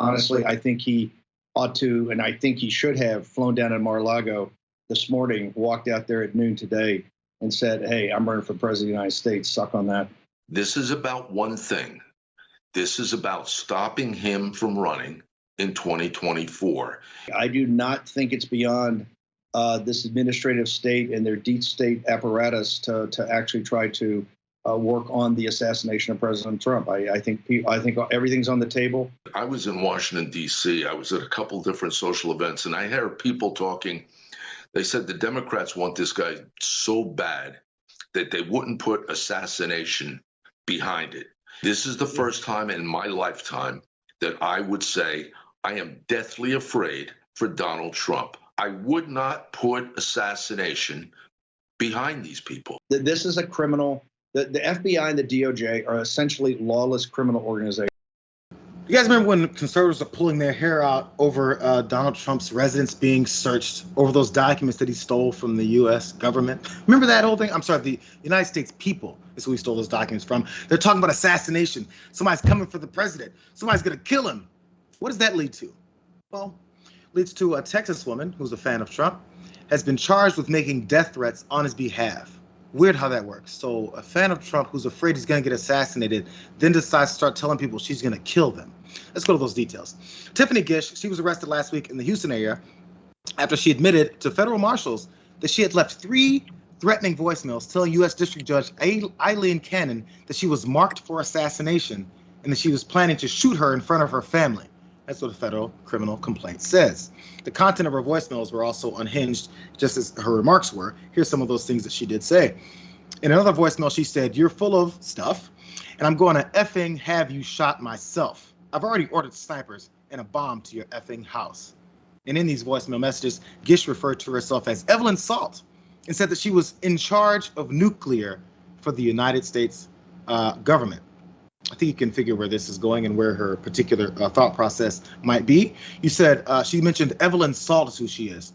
honestly, I think he ought to, and I think he should have flown down to Mar-a-Lago this morning, walked out there at noon today and said, hey, I'm running for president of the United States. Suck on that. This is about one thing. This is about stopping him from running in 2024. I do not think it's beyond this administrative state and their deep state apparatus to actually try to work on the assassination of President Trump. I think everything's on the table. I was in Washington, D.C. I was at a couple different social events, and I heard people talking. They said the Democrats want this guy so bad that they wouldn't put assassination behind it. This is the first time in my lifetime that I would say I am deathly afraid for Donald Trump. I would not put assassination behind these people. This is a criminal. The FBI and the DOJ are essentially lawless criminal organizations. You guys remember when conservatives were pulling their hair out over Donald Trump's residence being searched over those documents that he stole from the U.S. government? Remember that whole thing? I'm sorry, the United States people is who he stole those documents from. They're talking about assassination. Somebody's coming for the president. Somebody's going to kill him. What does that lead to? Well, leads to a Texas woman who's a fan of Trump has been charged with making death threats on his behalf. Weird how that works. So a fan of Trump who's afraid he's going to get assassinated then decides to start telling people she's going to kill them. Let's go to those details. Tiffany Gish, she was arrested last week in the Houston area after she admitted to federal marshals that she had left 3 threatening voicemails telling U.S. District Judge Eileen Cannon that she was marked for assassination and that she was planning to shoot her in front of her family. That's what the federal criminal complaint says. The content of her voicemails were also unhinged, just as her remarks were. Here's some of those things that she did say. In another voicemail, she said, "You're full of stuff, and I'm going to effing have you shot myself. I've already ordered snipers and a bomb to your effing house." And in these voicemail messages, Gish referred to herself as Evelyn Salt and said that she was in charge of nuclear for the United States government. I think you can figure where this is going and where her particular thought process might be. You said she mentioned Evelyn Salt is who she is.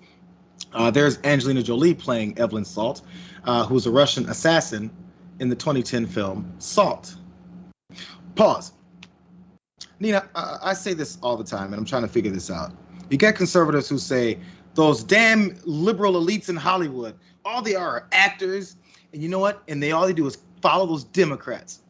There's Angelina Jolie playing Evelyn Salt, who's a Russian assassin in the 2010 film Salt. Pause. Nina, I say this all the time, and I'm trying to figure this out. You get conservatives who say those damn liberal elites in Hollywood, all they are actors, and you know what? And all they do is follow those Democrats.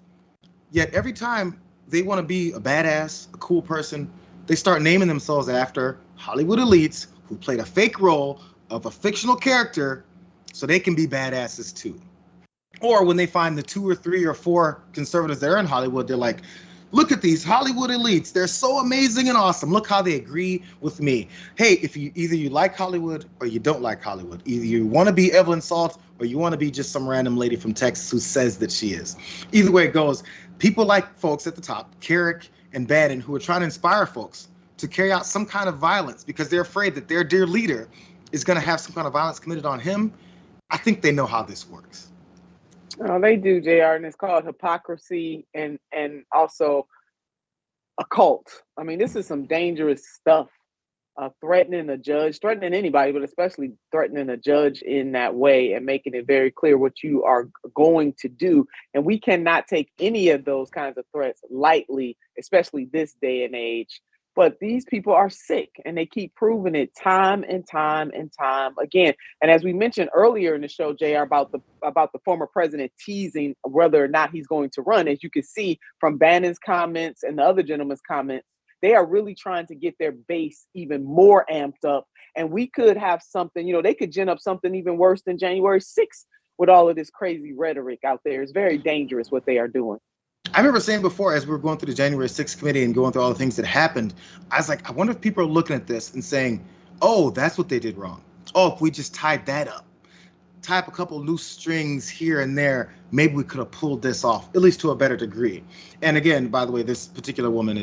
Yet every time they want to be a badass, a cool person, they start naming themselves after Hollywood elites who played a fake role of a fictional character so they can be badasses too. Or when they find the 2 or 3 or 4 conservatives that are in Hollywood, they're like, look at these Hollywood elites. They're so amazing and awesome. Look how they agree with me. Hey, if you either you like Hollywood or you don't like Hollywood. Either you want to be Evelyn Salt or you want to be just some random lady from Texas who says that she is. Either way it goes, people like folks at the top, Carrick and Bannon, who are trying to inspire folks to carry out some kind of violence because they're afraid that their dear leader is going to have some kind of violence committed on him. I think they know how this works. Oh, they do, JR, and it's called hypocrisy and also a cult. I mean, this is some dangerous stuff. Threatening a judge, threatening anybody, but especially threatening a judge in that way and making it very clear what you are going to do. And we cannot take any of those kinds of threats lightly, especially this day and age. But these people are sick and they keep proving it time and time and time again. And as we mentioned earlier in the show, JR, about the former president teasing whether or not he's going to run, as you can see from Bannon's comments and the other gentleman's comments, they are really trying to get their base even more amped up. And we could have something, they could gin up something even worse than January 6th with all of this crazy rhetoric out there. It's very dangerous what they are doing. I remember saying before, as we were going through the January 6th committee and going through all the things that happened, I was like, I wonder if people are looking at this and saying, oh, that's what they did wrong. Oh, if we just tied that up, tie up a couple loose strings here and there, maybe we could have pulled this off, at least to a better degree. And again, by the way, this particular woman,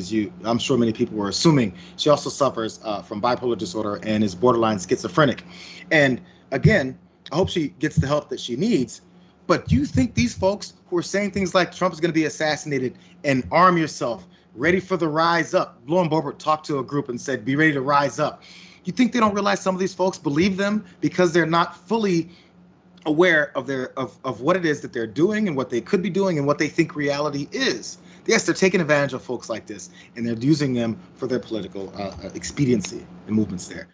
I'm sure many people were assuming, she also suffers from bipolar disorder and is borderline schizophrenic. And again, I hope she gets the help that she needs. But do you think these folks who are saying things like Trump is going to be assassinated and arm yourself, ready for the rise up? Lauren Boebert talked to a group and said, be ready to rise up. You think they don't realize some of these folks believe them because they're not fully aware of what it is that they're doing and what they could be doing and what they think reality is? yes, they're taking advantage of folks like this, and they're using them for their political expediency and movements there.